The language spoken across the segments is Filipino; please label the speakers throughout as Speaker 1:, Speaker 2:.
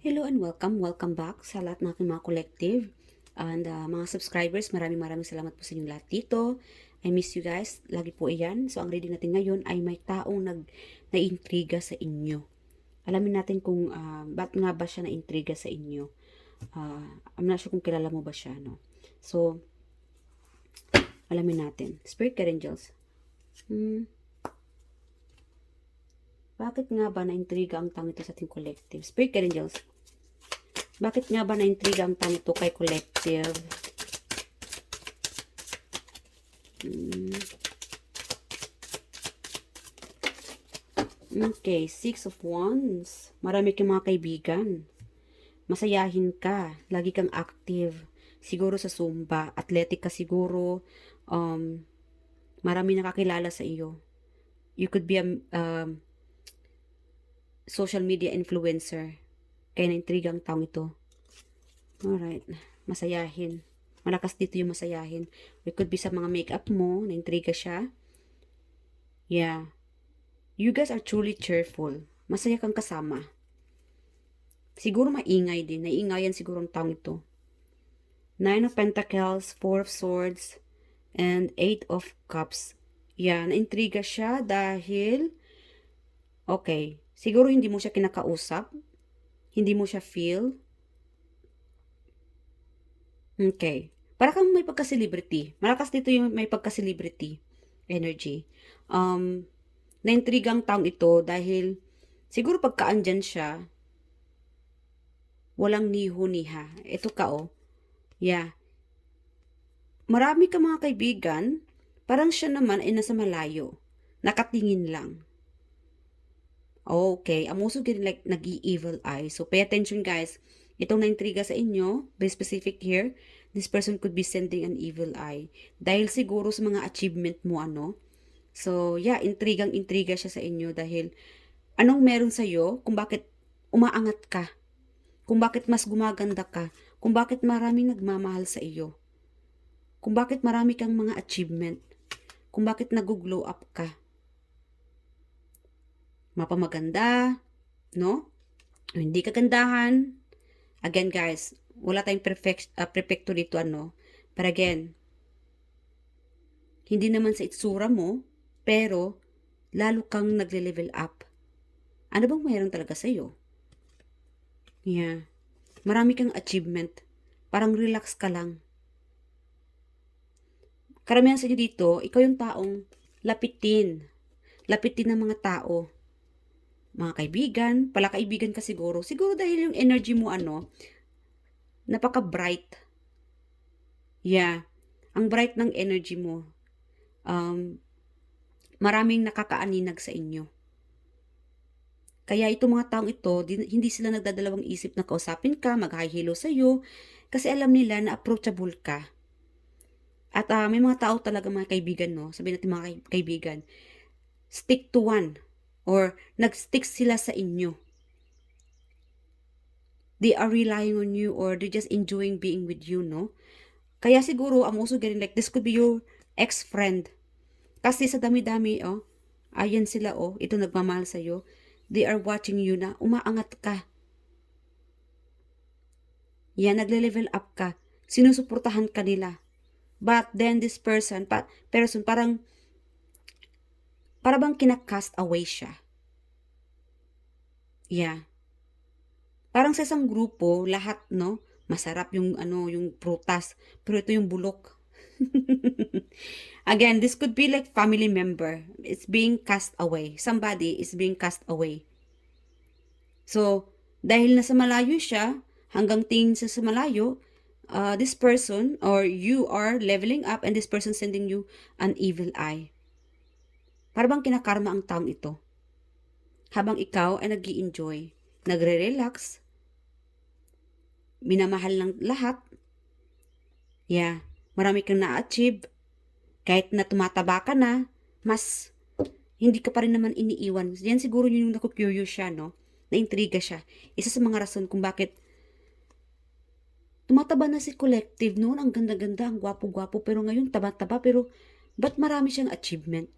Speaker 1: Hello and welcome back sa lahat ng aking mga collective and mga subscribers. Maraming salamat po sa inyong lahat dito. I miss you guys. Lagi po iyan. So ang reading natin ngayon ay may taong naintriga sa inyo. Alamin natin kung ba't nga ba siya naintriga sa inyo. I'm not sure kung kilala mo ba siya, no? So, alamin natin. Spirit guide angels. Bakit nga ba naintriga ang tang ito sa ating collective? Spirit guide angels. Bakit nga ba naintriga ang tang ito kay collective? Okay, Six of Wands. Marami kang mga kaibigan. Masayahin ka. Lagi kang active. Siguro sa Zumba. Athletic ka siguro. Marami nakakilala sa iyo. You could be a social media influencer. Kaya naintriga ang taong ito. Alright. Masayahin. Malakas dito yung masayahin. It could be sa mga makeup mo. Naintriga siya. Yeah. You guys are truly cheerful. Masaya kang kasama. Siguro maingay din. Naiingayan siguro ang taong ito. Nine of Pentacles, Four of Swords, and Eight of Cups. Yeah, naintriga siya dahil okay, siguro hindi mo siya kinakausap. Hindi mo siya feel. Okay. Para kang may pagka-celebrity. Malakas dito yung may pagka-celebrity energy. Naintriga ang taong ito dahil siguro pagkaandyan siya, walang niho-niha. Ito ka oh. Yeah. Marami ka mga kaibigan, parang siya naman ay nasa malayo. Nakatingin lang. Okay, I'm also getting like nag-evil eye. So pay attention guys. Itong naintriga sa inyo, be specific here, this person could be sending an evil eye. Dahil siguro sa mga achievement mo So yeah, intrigang-intriga siya sa inyo dahil anong meron sa iyo kung bakit umaangat ka? Kung bakit mas gumaganda ka? Kung bakit maraming nagmamahal sa iyo? Kung bakit marami kang mga achievement? Kung bakit nag-glow up ka? Mapamaganda, no? O hindi kagandahan. Again guys, wala tayong perfecto dito But again, hindi naman sa itsura mo, pero lalo kang nagle-level up. Ano bang mayroon talaga sa iyo? Yeah. Marami kang achievement. Parang relax ka lang. Karamihan sa inyo dito, ikaw yung taong lapitin. Lapitin ng mga tao. Mga kaibigan, pala kaibigan ka siguro. Siguro dahil yung energy mo napaka-bright. Yeah. Ang bright ng energy mo. Maraming nakakaaninag sa inyo. Kaya itong mga taong ito, hindi sila nagdadalawang isip na kausapin ka, mag-high hello sa iyo, kasi alam nila na approachable ka. At may mga tao talaga mga kaibigan, sabihin natin mga kaibigan, stick to one, or nag-stick sila sa inyo. They are relying on you, or they're just enjoying being with you, Kaya siguro, I'm also getting like, this could be your ex-friend. Kasi sa dami-dami, ayan sila, ito nagmamahal sa'yo. They are watching you na umaangat ka. Yan, nagle-level up ka. Sinusuportahan ka nila. But then this person parang bang kinakast away siya. Yeah. Parang sa isang grupo, lahat, masarap yung yung prutas, pero ito yung bulok. Again, this could be like family member. It's being cast away. Somebody is being cast away. So, dahil nasa malayo siya, hanggang tingin sa malayo, this person or you are leveling up and this person sending you an evil eye. Para bang kinakarma ang taong ito. Habang ikaw ay nag-i-enjoy, nagre-relax, minamahal ng lahat, yeah, marami kang na-achieve, kahit na tumataba ka na, mas hindi ka pa rin naman iniiwan. Yan siguro yung naku-curious siya, na-intriga siya. Isa sa mga rason kung bakit tumataba na si collective noon, ang ganda-ganda, ang gwapo-gwapo, pero ngayon taba-taba, pero ba't marami siyang achievement?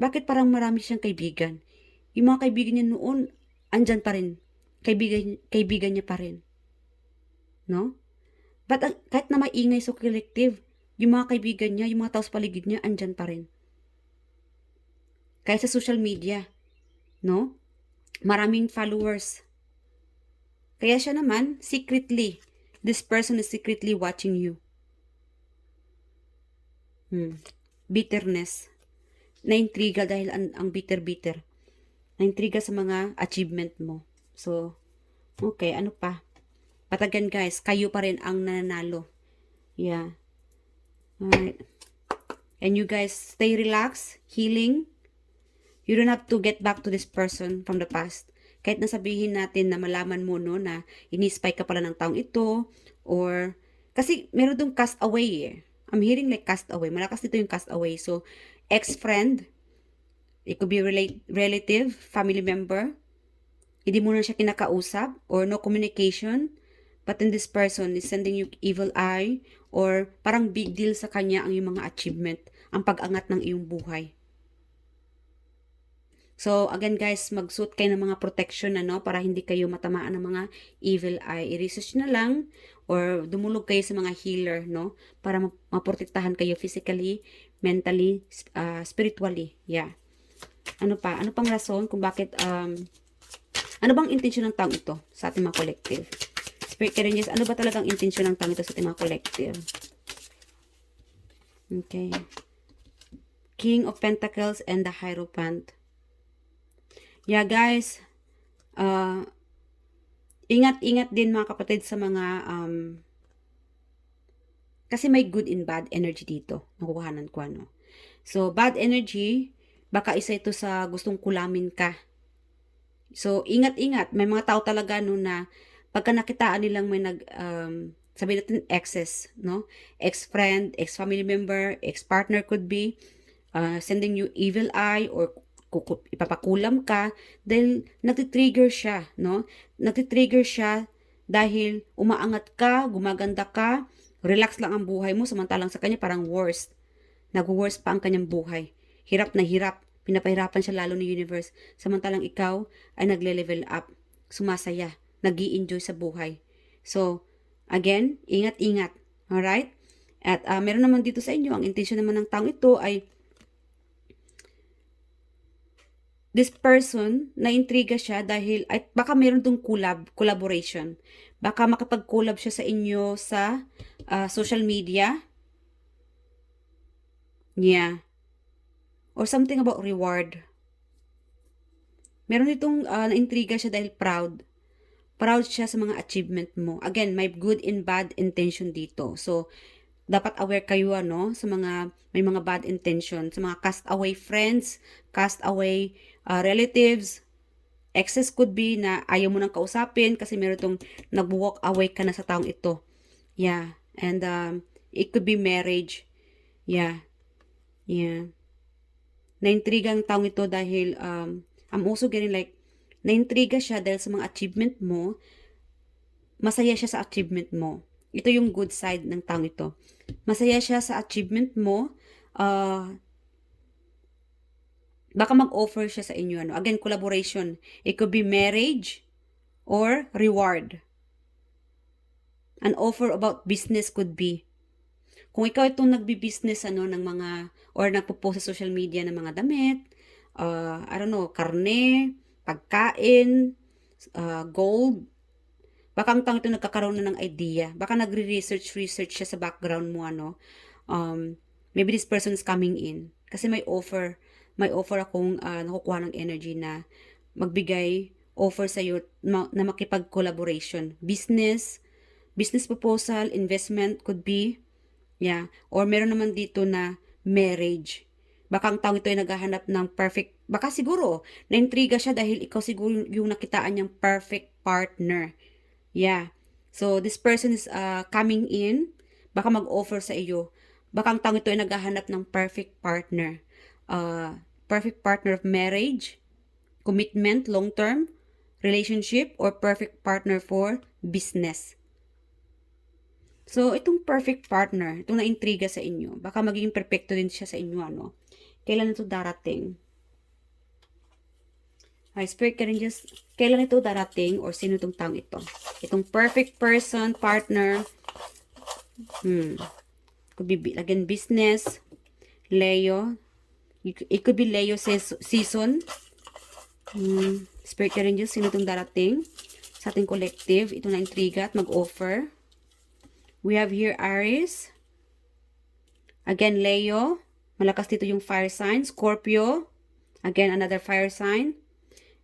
Speaker 1: Bakit parang marami siyang kaibigan? Yung mga kaibigan niya noon, andyan pa rin. kaibigan niya pa rin. No? But kahit na maingay sa collective, yung mga kaibigan niya, yung mga tao sa paligid niya, andyan pa rin. Kaya sa social media, no? Maraming followers. Kaya siya naman, secretly, this person is secretly watching you. Bitterness. Naintriga dahil ang bitter-bitter. Naintriga sa mga achievement mo. So, okay, ano pa? Patagan guys, kayo pa rin ang nananalo. Yeah. Alright. And you guys, stay relaxed, healing. You don't have to get back to this person from the past. Kahit nasabihin natin na malaman mo, no, na ini-spy ka pala ng taong ito, or, kasi meron dong cast away eh. I'm hearing like cast away. Malakas dito yung cast away. So, ex-friend, it could be relative, family member, hindi mo na siya kinakausap, or no communication, but then this person is sending you evil eye, or parang big deal sa kanya ang iyong mga achievement, ang pag-angat ng iyong buhay. So, again guys, mag-suit kayo ng mga protection para hindi kayo matamaan ng mga evil eye. I-research na lang or dumulog kayo sa mga healer, no? Para maprotektahan kayo physically, mentally, spiritually. Yeah. Ano pa? Ano pang rason kung bakit, ano bang intention ng taong ito sa ating mga collective? Spirit Guardians, ano ba talagang intention ng taong ito sa ating mga collective? Okay. King of Pentacles and the Hierophant. Yeah, guys. Ingat-ingat din mga kapatid sa mga kasi may good and bad energy dito. Nakukuhanan ko So, bad energy, baka isa ito sa gustong kulamin ka. So, ingat-ingat. May mga tao talaga na pagka nakitaan nilang may sabihin natin exes, no? Ex-friend, ex-family member, ex-partner could be sending you evil eye or ipapakulam ka dahil nagtitrigger siya, no? Nagtitrigger siya dahil umaangat ka, gumaganda ka, relax lang ang buhay mo, samantalang sa kanya parang worst. Nag-worst pa ang kanyang buhay. Hirap na hirap. Pinapahirapan siya lalo ni universe. Samantalang ikaw ay nagle-level up. Sumasaya. Nag-i-enjoy sa buhay. So, again, ingat-ingat. Alright? At meron naman dito sa inyo, ang intention naman ng taong ito ay this person, na-intriga siya dahil ay, baka meron tong collaboration. Baka makapag-collab siya sa inyo sa social media. Yeah. Or something about reward. Meron itong na-intriga siya dahil proud. Proud siya sa mga achievement mo. Again, may good and bad intention dito. So, dapat aware kayo sa mga may mga bad intention, sa mga cast away friends, cast away relatives, exes could be na ayaw mo nang kausapin kasi meron itong nag-walk away ka na sa taong ito. Yeah. And it could be marriage. Yeah. Yeah. Naintriga ang taong ito dahil I'm also getting like naintriga siya dahil sa mga achievement mo. Masaya siya sa achievement mo. Ito yung good side ng taong ito. Masaya siya sa achievement mo. Baka mag-offer siya sa inyo. Again, collaboration. It could be marriage or reward. An offer about business could be. Kung ikaw itong nagbi-business ng mga, or nagpo-post sa social media ng mga damit, I don't know, karne, pagkain, gold, baka ang taong ito nagkakaroon na ng idea. Baka nagre-research siya sa background mo, maybe this person is coming in. Kasi may offer akong nakukuha ng energy na magbigay offer sa iyo na makipag-collaboration. Business proposal, investment could be. Yeah. Or meron naman dito na marriage. Baka ang taong ito ay naghahanap ng perfect, baka siguro, na-intriga siya dahil ikaw siguro yung nakitaan niyang perfect partner. Yeah. So, this person is coming in, baka mag-offer sa iyo. Baka ang taong ito ay naghahanap ng perfect partner. Perfect partner of marriage, commitment, long-term, relationship, or perfect partner for business. So, itong perfect partner, itong na-intriga sa inyo, baka magiging perfecto din siya sa inyo, Kailan ito darating? Ay, Spirit ka rin just, kailan ito darating or sino itong taong ito? Itong perfect person, partner, could be again business, Leo, it could be Leo season. Spirit ka rin just, sino itong darating sa ating collective, ito na intriga at mag-offer. We have here Aries, again Leo, malakas dito yung fire sign, Scorpio, again another fire sign,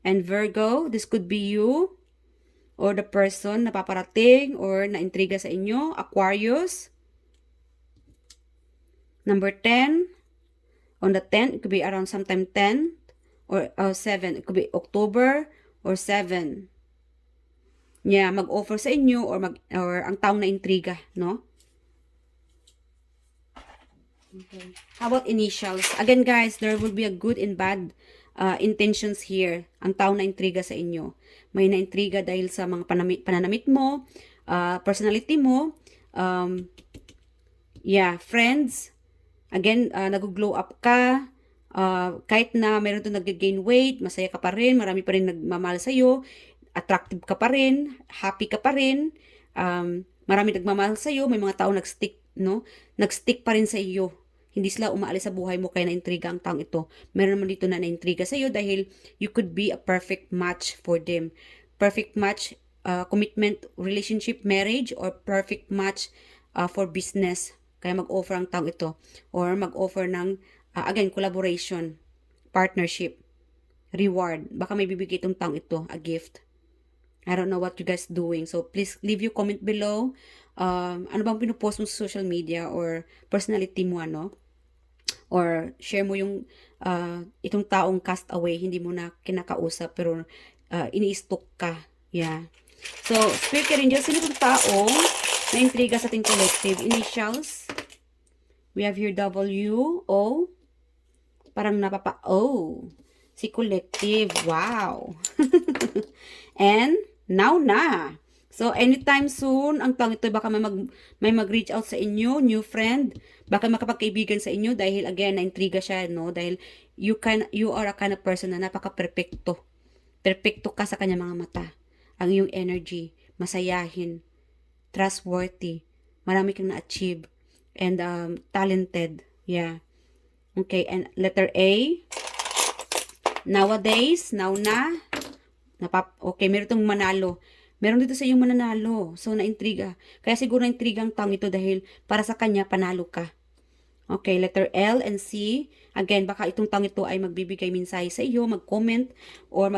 Speaker 1: and Virgo, this could be you or the person na paparating or na-intriga sa inyo. Aquarius. Number 10. On the 10th, it could be around sometime 10 or 7. It could be October or 7. Yeah, mag-offer sa inyo or ang taong na-intriga, no? Okay. How about initials? Again, guys, there will be a good and bad intentions here. Ang tao na intriga sa inyo. May na-intriga dahil sa mga pananamit mo, personality mo, friends. Again, nag-glow up ka. Kahit na meron to nag-gain weight, masaya ka pa rin, marami pa rin nagmamahal sa'yo, attractive ka pa rin, happy ka pa rin, marami nagmamahal sa'yo, may mga tao nag-stick, no? Nag-stick pa rin sa iyo. Hindi sila umaalis sa buhay mo kaya na-intriga ang taong ito. Meron naman dito na na-intriga sa iyo dahil you could be a perfect match for them. Perfect match, commitment, relationship, marriage, or perfect match for business. Kaya mag-offer ang taong ito. Or mag-offer ng, again, collaboration, partnership, reward. Baka may bibigay itong taong ito, a gift. I don't know what you guys doing. So, please leave your comment below. Ano bang pinupost mo sa social media or personality mo, ano? Or share mo yung itong taong cast away, hindi mo na kinakausap, pero ini-stalk ka. Yeah. So, Spirit ka rin dyan, sino itong taong na-intriga sa ating collective? Initials. We have here W, O. Parang O. Si collective. Wow. And, now na. So, anytime soon, ang taong ito, baka may mag-reach out sa inyo, new friend, baka makapagkaibigan sa inyo dahil, again, na-intriga siya, no? Dahil you are a kind of person na napaka-perfecto. Perfecto ka sa kanya mga mata. Ang iyong energy, masayahin, trustworthy, marami kang na-achieve, and talented. Yeah. Okay, and letter A, nowadays, now na, okay, meron itong manalo. Meron dito sa iyong mananalo. So, na-intriga. Kaya siguro na-intriga ang taong ito dahil para sa kanya, panalo ka. Okay, letter L and C. Again, baka itong taong ito ay magbibigay mensahe sa iyo, mag-comment, or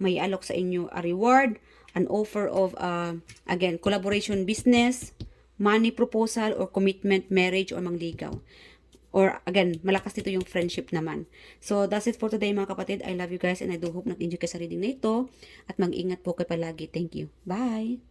Speaker 1: may alok sa inyo a reward, an offer of, again, collaboration business, money proposal, or commitment, marriage, or mangligaw. Or, again, malakas dito yung friendship naman. So, that's it for today mga kapatid. I love you guys and I do hope nag-enjoy kayo sa reading na ito. At mag-ingat po kayo palagi. Thank you. Bye!